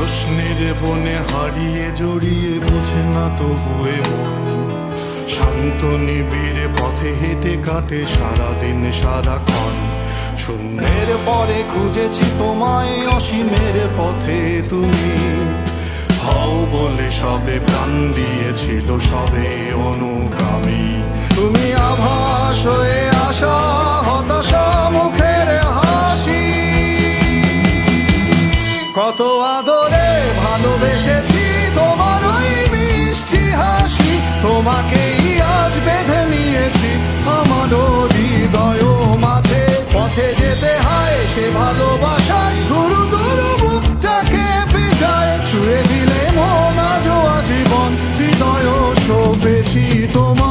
প্রশ্নের বনে হারিয়ে জড়িয়ে বোঝে না তবুয়ে মন, শান্ত নিবিড় পথে হেঁটে কাটে সারাদিন সারাক্ষণ। শূন্যের পরে খুঁজেছি তোমায়, অসীমের পথে তুমি হও বলে সবে প্রাণ দিয়েছিল, সবে অনুগামী। তুমি আভাস হয়ে আসা, হতাশা মুখের হাসি, কত আদরে ভালোবেসেছি তোমার ওই মিষ্টি হাসি। তোমাকেই আজ বেঁধে নিয়েছি আমার হৃদয় মাঝে, পথে যেতে হয় সে ভালোবাসায় গুরু গুরু বুকটাকে পিছায়। ছুঁয়ে দিলে মন আজও আজীবন, হৃদয় সপেছি তোমায়।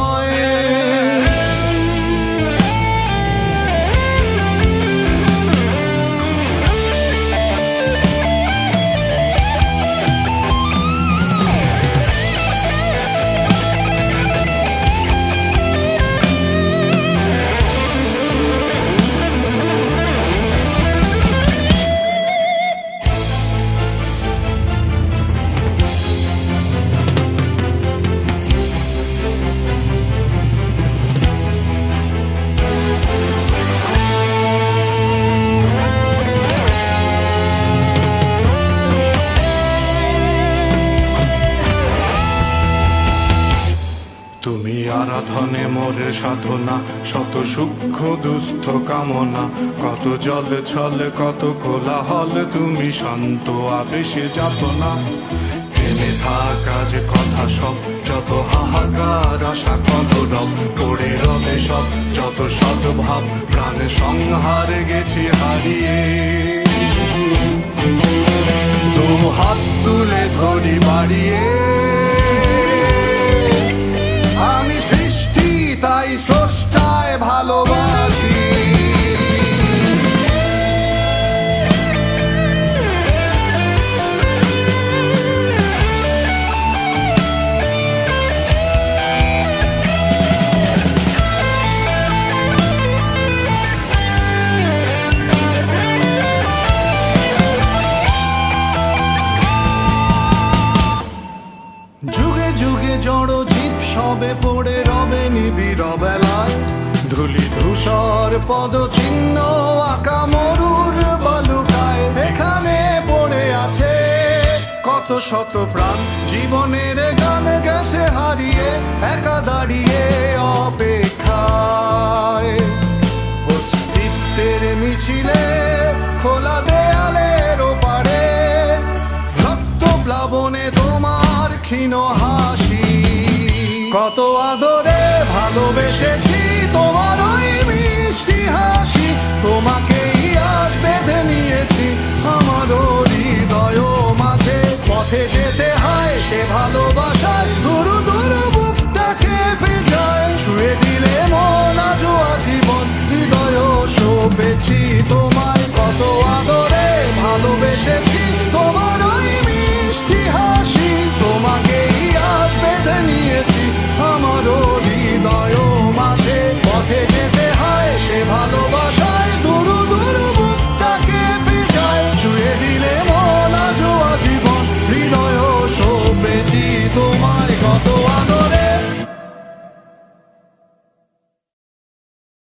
তুমি আরাধনে মোরে সাধনা, শত সূক্ষ্ম দুস্থ কামনা, কত জল ছল কত কোলাহল, তুমি শান্ত আবেশে যাতনা। টেনে থাকা যে কথা সব, যত হাহাকার আশা কলরব, পড়ে রবে সব যত সদ্ভাব, প্রাণে সংহার গেছি হারিয়ে। দু হাত তুলে ধরি বাড়িয়ে, আমি সৃষ্টি তাই স্রষ্টায় ভালোবাসি। যুগে যুগে জড় জীব সবে পড়ে রবে নিবিড় বেলায়, ধুলি ধূসর পদ চিহ্ন আঁকা মরুর বালুকায়। এখানে পড়ে আছে কত শত প্রাণ, জীবনের গান গেছে হারিয়ে, একা দাঁড়িয়ে অপেক্ষা।